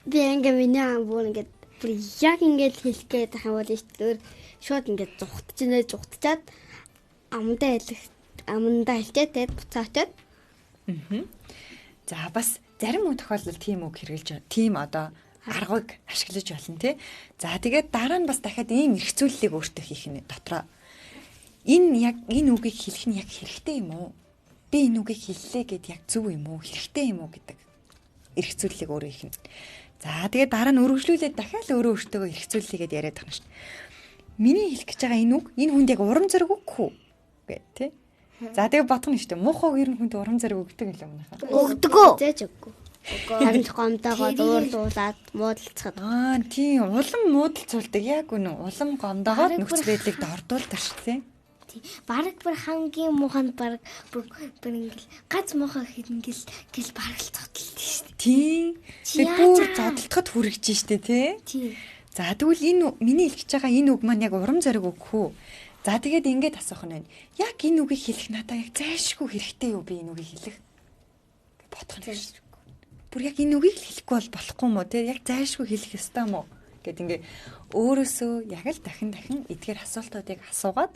би ингээд миний амбуу ингээд бүр яг ингээд хэлэх гээд байгаа бол ихтэй шууд ингээд зүгтчаад амдаа хэлчихэд тэгээд буцаачаад. За бас зарим үг тохиолдолд тийм үг хэрэгжилж тийм одоо аргыг ашиглаж болно тий. За тэгээд дараа нь бас дахиад ийм эргцүүлэлийг өөртөө хийх нь дотроо. Энэ үгийг хэлэх нь яг хэрэгтэй юм уу? Би энэ үгийг хэллээ гэд яг зөв юм уу? Хэрэгтэй юм уу гэдэг эргцүүлэлийг өөрөө хийх нь. За тэгээд дараа нь өргөжлүүлээд дахиад өөрөө өөртөө эргцүүлэлгээд яриад байгаа юм шүү. миний хэлэх гэж байгаа энэ үг энэ хүнд яг урам зориг өгөхгүй гэх тий. За тэгээ бодох нь шүү дээ. Муухай үг ер нь хүнд урам зориг өгдөг юм байна. Өгдөгөө. Зээж өгөхгүй. Харин гомдоогоо дуурлуулаад муудалцахад. Тийм улам муудалцуулдаг яг үнэн. Улам гомдоогоод нөхцөл байдлыг дордуулдаг шүү тий. Бараг бүр хамгийн мууханд бараг бүр ингээл гац муухай ингээл гэл бараг л цодлолт шүү дээ. Тийм. Тэгээ бүр зодтолтоход хүрэж штэ тий. Тийм. За тэгвэл энэ миний хэлж байгаа энэ үг маань яг урам зориг өгөх үү? За тэгээд ингээд асуух нь байна. Яг энэ үгийг хэлэх надад яг зайлшгүй хэрэгтэй юу би энэ үгийг хэлэх? Бодох нь зайлшгүй. Бүр яг энэ үгийг хэлэхгүй бол болохгүй мó тий? Яг зайлшгүй хэлэх ёстой мó? Гэт ингээд өөрөөсөө яг л дахин эдгээр асуултуудыг асуугаад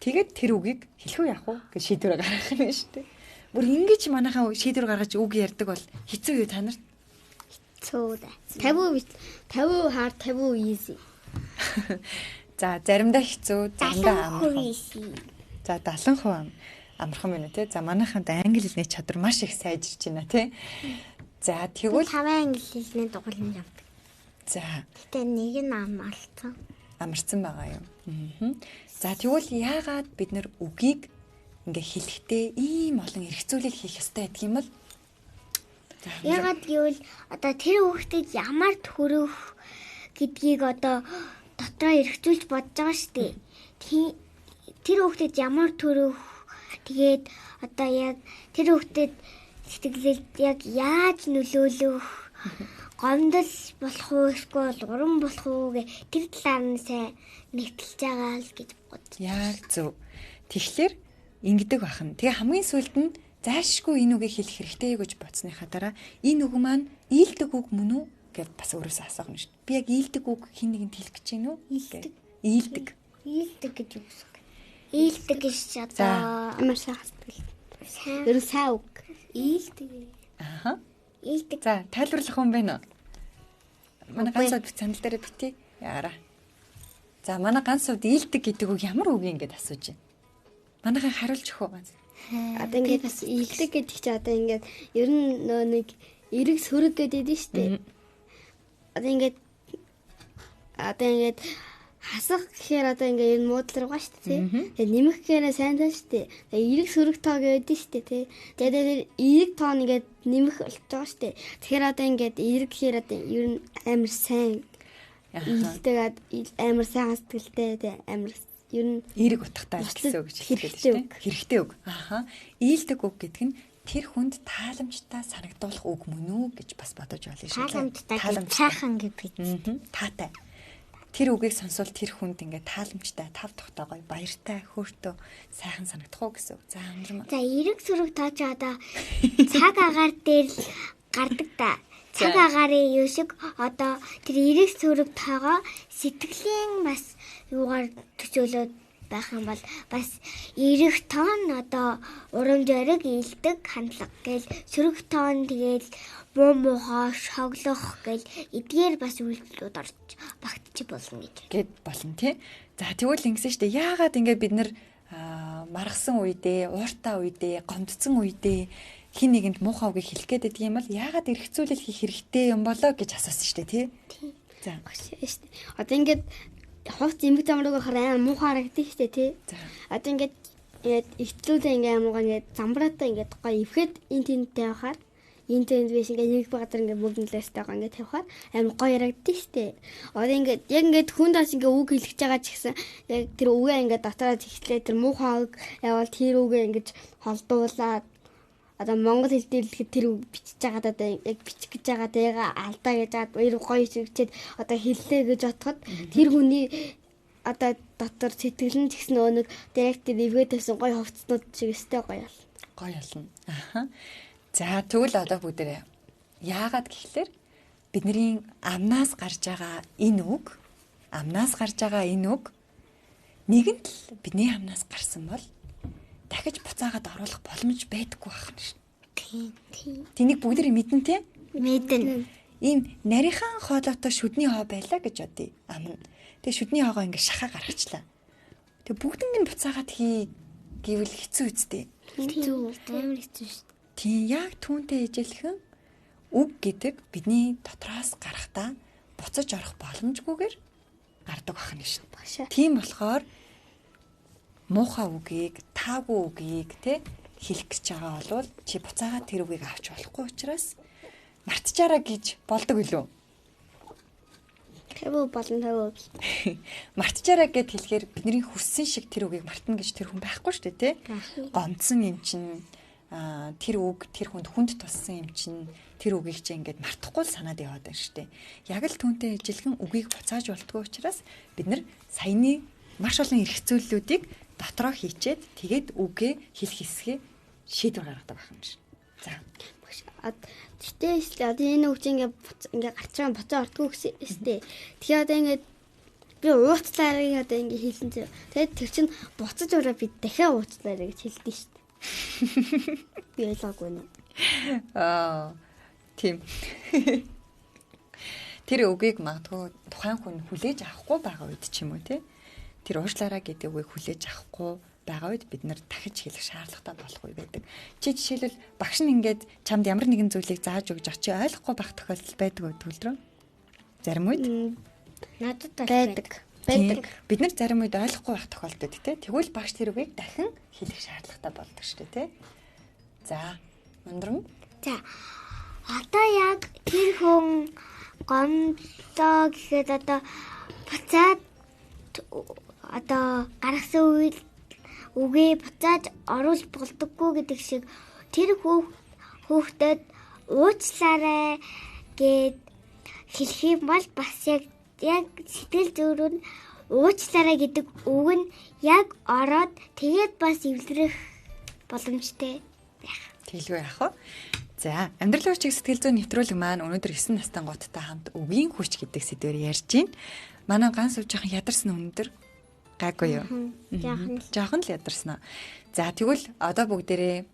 тэгээд тэр үгийг хэлэх үү яах вэ гэж шийдвэр гаргах юм шүү дээ. Бүр ингэж манайхаа шийдвэр гаргаж үг ярьдаг бол хэцүү юу та нарт? Хэцүү дээ. 50 hard 50 easy. За заримдаа хэцүү, заримдаа амархан. За 70% амархан байна тий. За манайханд англи хэлний чадвар маш их сайжирч байна тий. За тэгвэл 5 англи хэлний дугуйлан явдаг. За. Гэтэ нэг нь амарсан. Амарсан байгаа юм. За тэгвэл яагаад бид нэр үгийг ингээ хэлэхдээ ийм олон эргцүүлэл хийх ёстой гэдэг юм бол ягаад гэвэл одоо тэр хүүхдэд ямар төрөх гэдгийг одоо дотроо эргцүүлж бодож байгаа шүү дээ. Тэр хүүхдэд ямар төрөх тэгээд одоо яг тэр хүүхдэд сэтгэлд яг яаж нөлөөлөх гомдол болох уу эсвэл урам болох уу гэх тэр талаар нь сайн нэгтэлж байгаа л гэж бодсон. Яг зөв. Тэгэхээр ингэдэг бахан. Тэгээ хамгийн сүүлд нь зайлшгүй энэ үгийг хэлэх хэрэгтэй юу гэж бодсныхаа дараа энэ үг маань ийдэг үг мөн үү гэж бас өөрөөсөө асуух нь шүү дээ. Би яг ийдэг үг хин нэгэнд хэлэх гэж байна уу? Ийдэг. Ийдэг гэж юу гэсэн үг? Ийдэг гэж одоо амар сайхан. Ер нь сайн үг. Ийдэг. Аха. Ийдэг. За тайлбарлах юм байна уу? Манай ганцууд цандал дээр битгий. Яараа. За манай ганцууд ийдэг гэдэг үг ямар үг юм гээд асууж байна. Манайхаа хариулж өгөх ганц. Одоо ингээд бас ийдэг гэдэг чи одоо ингээд ер нь нэг эрэг сөрөг гэдэг нь шүү дээ. Одоо ингээд хасах гэхээр одоо ингээд ер нь муудлал руугаа шүү дээ. Тэгээд нэмэх гэхээр сайн таа шүү дээ. Тэгээд эрэг сөрөг тоо гэдэг нь шүү дээ тий. Тэгээд эрэг тоо нэгээд нэмэх болж байгаа шүү дээ. Тэгэхээр одоо ингээд эрэг гэхээр одоо ер нь амар сайн. Ийдэг амар сайн сэтгэлтэй тий амар ер нь эрэг утгатай гэсэн үг гэж хэлдэг шүү дээ. Хэрэгтэй үг. Аха. Ийдэг үг гэдэг нь тэр хүнд тааламжтай санагдуулах үг мөн үү гэж бас бодож байна шүү дээ. Тааламжтай гэдэг. Таатай. Тэр үгийг сонсвол тэр хүнд ингээд тааламжтай, тав тухтай гоё, баяртай, хөөртөө сайхан санагдах уу гэсэн үг. За амармаа. За эрэг сөрөг тоо ч одоо цаг агаар дээр л гардаг та. Цаг агаарын юу шиг одоо тэр эрэг сөрөг тоогоо сэтгэлийн бас юугаар төчөөлөд байх юм бол бас эрэг тоон одоо урам зориг ийдэг хандлага гээл сөрөг тоон тэгэл муухай шоглох гээл эдгээр бас үйлдэлүүд орж багтчих болно гэд болно тий. За тэгвэл ингэсэн шүү дээ. Яагаад ингээд бид нэр маргасан үедээ, ууртаа үедээ, гомдсон үедээ хин нэгэнд муухай үгийг хэлэх гээд байдаг юм бол яагаад эргцүүлэл хийх хэрэгтэй юм болоо гэж асуусан шүү дээ тий. За шүү дээ. Одоо ингээд хувц эмэг замраг гарахаар амар муухай харагддаг шүү дээ тий. Одоо ингээд ихтлүүдээ ингээд амуугаа ингээд замбраатаа ингээд гоё ивхэд энтэнтэй байхаар энтэнд биш ингээд нэг газар ингээд бүгд лэстайгаа ингээд тавихаар амар гоё харагддаг шүү дээ. Одоо ингээд яг ингээд хүндээс ингээд үг хэлж байгаа ч гэсэн яг тэр үгээ ингээд дотороо зихтлээ тэр муухай үг явал тэр үгээ ингээд холдуулаад одоо монгол хэл дээр л тэр үг бичиж байгаа одоо яг бичих гэж байгаа тэгээ алдаа гэж хаад хоёр гоё шигчээд одоо хэллээ гэж бодоход тэр хүний одоо дотор сэтгэл нь ч гэсэн нэг директор эвгээдсэн гоё хувцснууд шиг өстэй гоё бол. Гоё болно. Аха. За тэгвэл одоо бүгдээ яагаад гэхлээр бидний амнаас гарч байгаа энэ үг нэгэнт л бидний амнаас гарсан бол дахиж буцаагаад оруулах боломж байдаггүй байна шүү. Тийм. Тэнийг бүгд мэдэн тий? Мэдэн. Ийм нарийнхан хоолойтой шүдний хоо байлаа гэж бодъё. Амна. Тэгээ шүдний хоогоо ингээ шахаа гаргачлаа. Тэгээ бүгднийг нь буцаагаад хий гэвэл хэцүү үстэй. Хэцүү. Амар хэцүү шүү. Тийм яг түүнтэй ижэлхэн үг гэдэг бидний дотроос гарахдаа буцаж орох боломжгүйгээр гардаг бахна шүү. Башаа. Тийм болохоор муухай үгийг, таагүй үгийг те хэлэх гэж байгаа бол чи буцаагаад тэр үгийг авч болохгүй учраас мартчихараа гэж болдог үлээ. Тэвүү болон тэвүү. Мартчихараа гэд хэлэхээр бидний хүссэн шиг тэр үгийг мартна гэж тэр хүн байхгүй шүү дээ, те. Гонцсон юм чинь тэр үг тэр хүнд туссан юм чинь тэр үгийг чи ингээд мартахгүй л санаад яваад байна шүү дээ. Яг л түүнтэй ижилхэн үгийг буцааж болтгоо учраас бид нар саяны маш олон эрх зүйлүүдийг дотроо хийчээд тэгээд үгээ хэлэх хэсгээ шийдвэр гаргадаг байх юм шиг. За. Тэгтээ энэ үг чинь ингээд гарчраа буцаа ортгүй гэстэй. Тэгэхээр одоо ингээд би ууцлаарыг одоо ингээд хэлсэн чинь тэгээд тэр чинь буцаж өрөө би дахиад ууцлаарыг гэж хэлдэг шүү дээ. Би ойлгоогүй нэ. Тийм. Тэр үгийг магадгүй тухайн хүн хүлээж авахгүй байгаа үед ч юм уу те. Тэр уушлаараа гэдэг үгийг хүлээж авахгүй байгаа үед бид нар дахиж хэлэх шаардлагатай болох үе байдаг. Чи жишээлбэл багш нь ингээд чамд ямар нэгэн зүйлийг зааж өгж чи ойлгохгүй байх тохиолдол байдаг үү төлдрөө? Зарим үед надад байдаг. Бид нар зарим үед ойлгохгүй байх тохиолдод те. Тэгвэл багш тэр үгийг дахин хэлэх шаардлагатай болдог шүү дээ те. За, өндрөн. За. Одоо яг тэр хүн гомдоо гэхэд одоо буцаад одоо гаргасан үед үгээ буцааж оруулж болдоггүй гэдэг шиг тэр хүүхдэд уучлаарай гэд хэлэх юм бол бас яг сэтгэл зүйрүүд уучлаарай гэдэг үг нь яг ороод тэгээд бас эвлэрэх боломжтой байх. Тэглгүй яах вэ? За, амьдрал хүч сэтгэл зүйн нэвтрүүлэг маань өнөөдөр 9 настай гуттай хамт үгийн хүч гэдэг сэдвээр ярьж байна. Манай ганц жоохон ядарсан өнөдөр гайгүй юу? Жоохон л ядарсан. За, тэгвэл одоо бүгдээрээ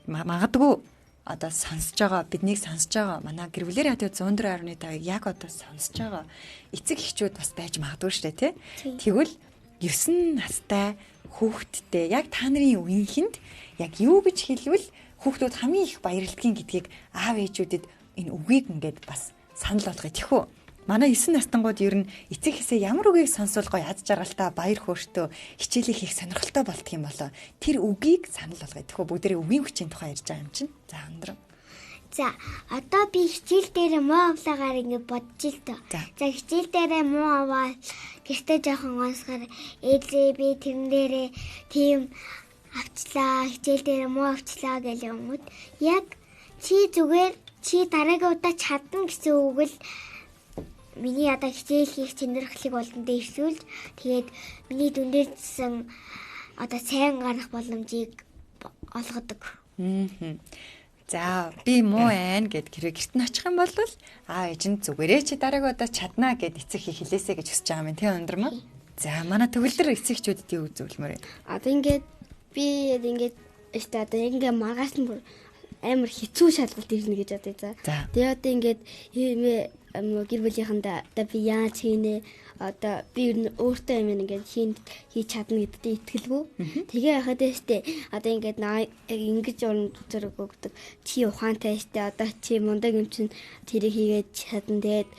магадгүй одоо сонсож байгаа, биднийг сонсож байгаа манай гэр бүлийн радио 104.5-ыг яг одоо сонсож байгаа эцэг эхчүүд бас байж магадгүй шүү дээ, тий? Тэгвэл 9 настай хүүхэдтэй яг та нарын үеийнхэнд яг юу гэж хэлвэл хүүхдүүд хамгийн их баярлдгийг гэдгийг аав ээжүүдэд энэ үгийг ингээд бас санал болгоё тэхүү. Манай 9 настангууд ер нь эцэг эхээсээ ямар үгийг сонсвол гоё аз жаргалтай баяр хөөртэй хичээлээ хийх сонирхолтой болдго юм болоо. Тэр үгийг санал болгоё тэхүү. Бүгдээрээ үгийн хүчийн тухай ярьж байгаа юм чинь. За өндрөө. За одоо би хичээл дээр муу авлагаар ингээд бодож ил тоо. За хичээл дээр муу аваад гэртээ жоохон гонсгоор ээлээ би тэрэн дээрээ тийм авчлаа, хичээл дээр муу авчлаа гэх юмуд яг чи зүгээр чи дараагийн удаа чадна гэсэн үг л миний одоо хичээл хийх чанархлыг болонд ирсүүлж тэгээд миний дүндээрсэн одоо сайн гарах боломжийг олгодог. За би муу байна гэд гэрт нь очих юм бол аа ээж нь зүгээрээ чи дараагийн удаа чаднаа гэд эцэг хэлээсэ гэж хүсэж байгаа юм тий өндөр маа. За манай төгөлдөр эцэгчүүдэд юу зөвлөмөр вэ? Одоо ингээд би ингээд өстө одоо ингээ маргааш нь амар хэцүү шалгалт ирнэ гэж бодъё за. Тэгээ одоо ингээд гэр бүлийнхэндээ одоо би яаж хийнэ одоо би ер нь өөртөө юм ингээд хийж чадна гэдэгт итгэлгүй. Тэгээ яхад өстө одоо ингээд ингэж уран зэрэг өгдөг чи ухаантай өстө одоо чи мундаг юм чин тэрийг хийгээд чадна. Тэгээд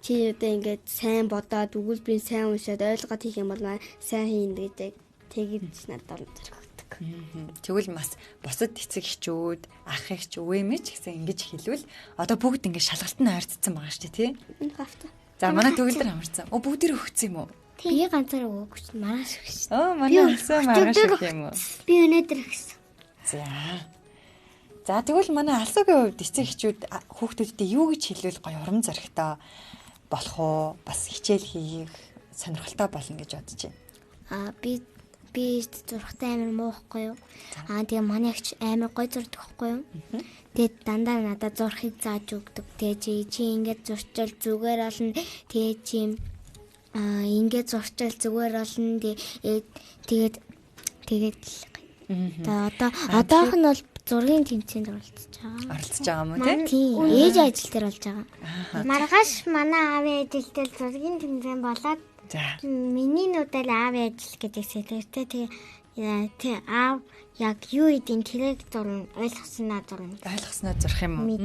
чи одоо ингээд сайн бодоод өгүүлбэрийн сайн уншаад ойлгоод хийх юм бол сайн хийнэ гэдэг тэгэж надад зэрэг. Тэгвэл бас бусад эцэг эхчүүд, ах эгч, өвөөмч гэсэн ингэж хэлвэл одоо бүгд ингэ шалгалтанд ойрцсон байгаа шүү дээ, тий? За манай төгөлдөр хамарсан. Бүгдээр өгсөн юм уу? Би ганцаараа өгөөгүй чинь маргааш өгсөн. Манай өгсөн маргааш өгөх юм уу? Би өнөөдөр өгсөн. За тэгвэл манай алсуугийн хувьд эцэг эхчүүд хүүхдүүдтэй юу гэж хэлвэл гоё урам зоригтой болох уу? Бас хичээл хийх сонирхолтой болно гэж бодож байна. Би зурхтай амар муухгүй юу. Тэгээ манай эгч амар гоё зурдаг байхгүй юу. Тэгээд дандаа надад зурхыг зааж өгдөг. Тэгээ чи ингээд зурчил зүгээр олно. Тэгээ чи ингээд зурчил зүгээр олно. Тэгээд одоох нь бол зургийн тэмцээнд оролцож байгаа юм уу тийм ээж ажил дээр болж байгаа. Маргааш манай аавын ажил дээр зургийн тэмцээн болоод миний нүдэл аав ажил гэдэг сэдвэртэй тэгээ аав яг юу идин тэрэг зурна ойлгосноо зурх юм уу?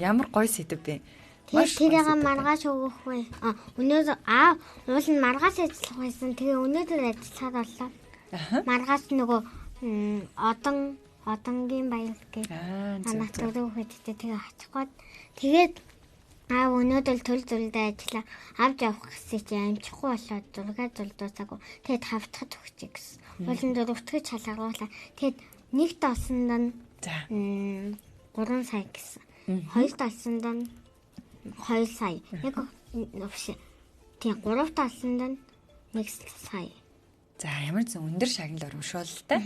Ямар гоё сэдв бэ? тэрийг маргааш өгөх вэ? Өнөөдөр уул нь маргааш ажиллах байсан. Тэгээ өнөөдөр ажиллахад боллоо. Маргааш нөгөө одонгийн баяр гэж манайх төрөөхөд тэгээ очихгүйд тэгээд өнөөдөр төл зүйлдээ ажиллаа авч явах гэсэн чи амжихгүй болоод зураг зулдуусаагүй тэгээд хавтахад өгчээ гэсэн. Болон зурагтгаж шалгаруулаа. Тэгээд нэгт олсонд нь 3 сая гэсэн. Хоёрт олсонд нь 2 сая. Яг өшөө. Тэгээд гуравт олсонд нь 1 сая. За ямар ч өндөр шагнал урамшуулалтай.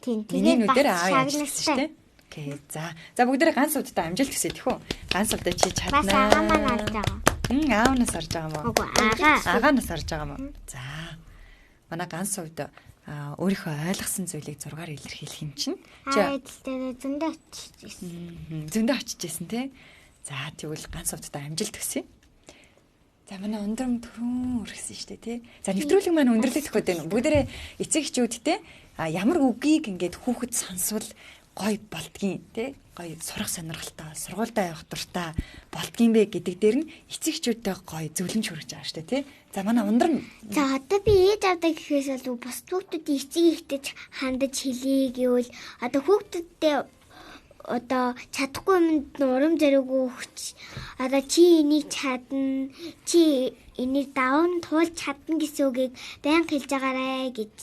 Тийм. Тэгээд нүдээр аав ажилласан шүү дээ. Окей. За бүгдээ ганц удаа амжилт хүсье тэхүү. Ганц удаа чи чаднаа. Бас агаа маань орж байгаа. Аавнаас орж байгаа мó? Үгүй агаанаас орж байгаа мó. За. Манай ганц удаа өөрийнхөө ойлгосон зүйлийг зургаар илэрхийлэх юм чинь. Эцэлтэй зөндөө очижсэн. Зөндөө очижсэн тий. За тэгвэл ганц удаа амжилт хүсье. За манай өндрөм түрүүн өргөсөн шүү дээ тий. За нэвтрүүлэг маань өндөрлөх гээд байна. Бүгдээрээ эцэг эхчүүдтэй ямар үгийг ингээд хүүхэд сонсвол гой болдгийн тий. Гой сурах сонирхолтой, сургуультай явах дуртай болдгийн бэ гэдэг дээр нь эцэг эхчүүдтэй гой зөвлөмж хүргэж байгаа шүү дээ тий. За манай ундрам. За одоо би ээж авдаг гэхээс бол бус хүүхдүүдийн эцэг эхтэйч хандаж хэлье гэвэл одоо хүүхдүүдтэй одоо чадахгүй юмд урам зориггүй өгч одоо чи энийг чадна чи энийг даван туулж чадна гэсэн үгийг байнга хэлж байгаарэ гэж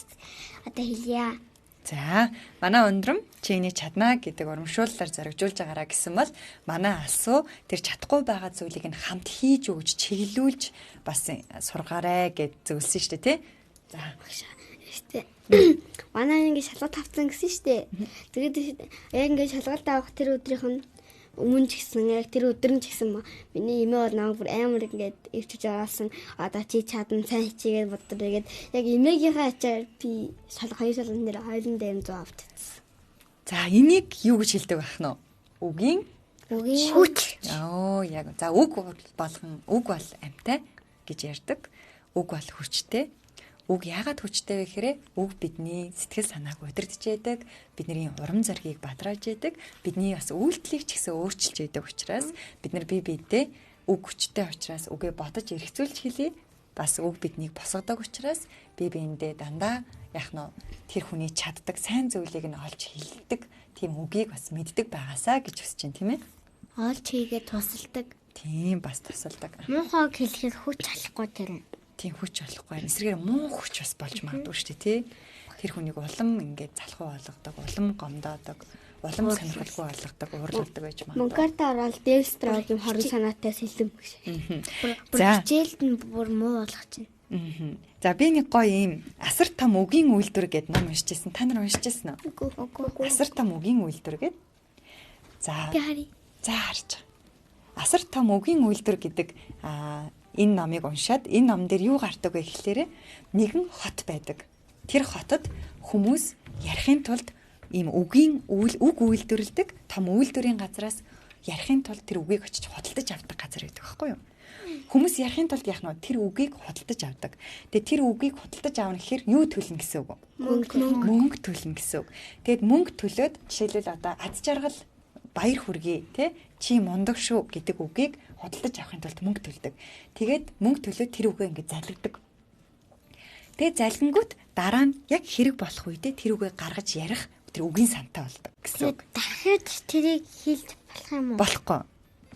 одоо хэлье. За манай ундрам чи энийг чадна гэдэг урамшууллаар зоригжуулж байгаараа гэсэн бол манай алсуу тэр чадахгүй байгаа зүйлийг нь хамт хийж өгч чиглүүлж бас сургаарэ гэж зөвлөсөн шүү дээ тий. За Штэ. Манай ингээд шалгалт авсан гэсэн штэ. Тэгээд яг ингээд шалгалт авах тэр өдрийнх нь өмнө ч гэсэн яг тэр өдөр нь ч гэсэн миний эмээ бол намайг бүр амар ингээд өвчж араасан. Одоо чи чадна сайн хичээгээд боддоо. Яг эмээгийнхээ ачаар би хоёр шалгалт нэр хоёуландаа 100 авчихсан. За энийг юу гэж хэлдэг байх нь вэ? Үгийн Хүч. Яг. За үг болгон үг бол амьтай гэж ярьдаг. Үг бол хүчтэй. Үг яагаад хүчтэй вэ гэхээр үг бидний сэтгэл санааг удирдах яадаг, бидний урам зоригийг бадрааж яадаг, бидний бас үйлдэлийг ч гэсэн өөрчилж яадаг учраас бид нар бие биедээ үг хүчтэй учраас үгээ бодож эргцүүлж хэлье. Бас үг биднийг босгодог учраас бие биендээ дандаа яг нь тэр хүний чаддаг сайн зүйлийг нь олж хэлдэг. Тийм үгийг бас мэддэг байгаасаа гэж хүсэж байна тийм ээ. Олж хийгээд тусалдаг. Тийм бас тусалдаг. Муухайг хэлэхэд хүч алахгүй тэр нь. Тийм хүч болохгүй. Эсрэгээр муу хүч бас болж магадгүй шүү дээ, тий. Тэр хүнийг улам ингээд залхуу болгодог, улам гомдоодог, улам сонирхолгүй болгодог, уурладаг байж магадгүй. Мөнгөөртөө ороод декстрогын хорон санаатай сэлэм гэж. За хичээлд нь бүр муу болгож байна. За би нэг гоё юм асар том үгийн үйлдвэр гэдэг ном уншижсэн. Та нар уншижсэн үү? Үгүй. Асар том үгийн үйлдвэр гэдэг. За. Би харъя. За харж байгаа. Асар том үгийн үйлдвэр гэдэг энэ номыг уншаад энэ ном дээр юу гардаг вэ гэхлээрэ нэгэн хот байдаг. Тэр хотод хүмүүс ярихын тулд ийм үг үйлдвэрлэдэг том үйлдвэрийн газраас ярихын тулд тэр үгийг очиж худалдаж авдаг газар байдаг байхгүй юу? Хүмүүс ярихын тулд яах нь тэр үгийг худалдаж авдаг. Тэгээ тэр үгийг худалдаж аавна гэхээр юу төлнө гэсэн үг? Мөнгө төлнө гэсэн үг. Тэгэд мөнгө төлөөд жишээлбэл одоо аз жаргал баяр хүргэе тий чи мундаг шүү гэдэг үгийг худалдаж авахын тулд мөнгө төлдөг. Тэгээд мөнгө төлөөд тэр үгээ ингээд залгидаг. Тэгээд залгингууд дараа нь яг хэрэг болох үедээ тэр үгээ гаргаж ярих тэр үгийн сантай болдог гэсэн үг. Дахиад тэрийг хэлж болох юм уу? Болохгүй.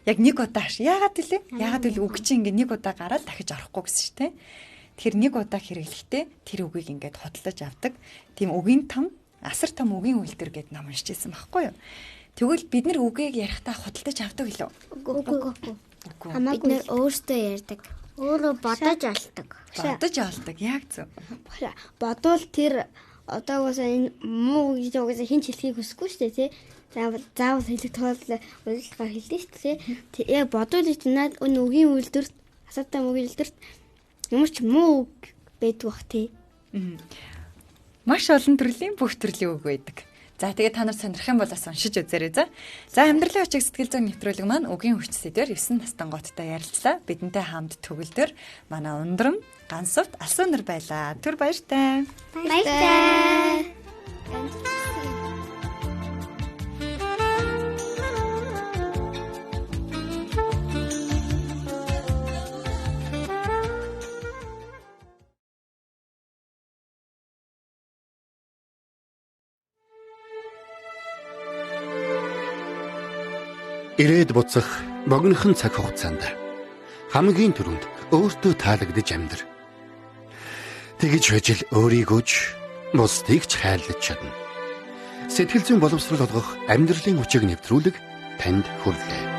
Яг нэг удаа яагаад вэ? Яагаад вэ үг чинь ингээд нэг удаа гараад дахиж орохгүй гэсэн шүү дээ. Тэгэхээр нэг удаа хэрэглэхдээ тэр үгийг ингээд худалдаж авдаг. Тийм үгийн том асар том үгийн үйлдвэр гэдэг ном уншижсэн байхгүй юу? Тэгвэл бид нар үгийг ярихдаа худалдаж авдаг лөө? Үгүй. Бид нэр өөртөө ярьдаг. Өөрөө бодож олдог. Бодож олдог. Яг зөв. Бодвол тэр одоо уусаа энэ муу гэж угаасаа хин хэлхийг хүсэхгүй шүү дээ тий. Заавал хэлэх тул үйлдэлээр хэлдэг шүү дээ тий. Яг бодвол ч наад үгийн үйлдвэрт асуутай үгийн үйлдвэрт ямар ч муу үг байдаг бах тий. Маш олон төрлийн бүх төрлийн үг байдаг. За тэгээд та нар сонирх юм бол бас уншиж үзээрэй за. За амьдралын очиг сэтгэл зүйн нэвтрүүлэг маань үгийн хүч сэдвээр 9 настангуудтай ярилцлаа. Бидэнтэй хамт төгөлдөр манай ундрам Гансавт алсын нар байлаа. Түр баяртай. Баяртай. Ирээд буцах богинохон цаг хугацаанд хамгийн түрүүнд өөртөө таалагдж амьдр. Тэгж байж л өөрийгөө ч бусдыг ч хайрлаж чадна. Сэтгэл зүйн боловсрол олгох амьдралын хүчийг нэвтрүүлэг танд хүрэлээ.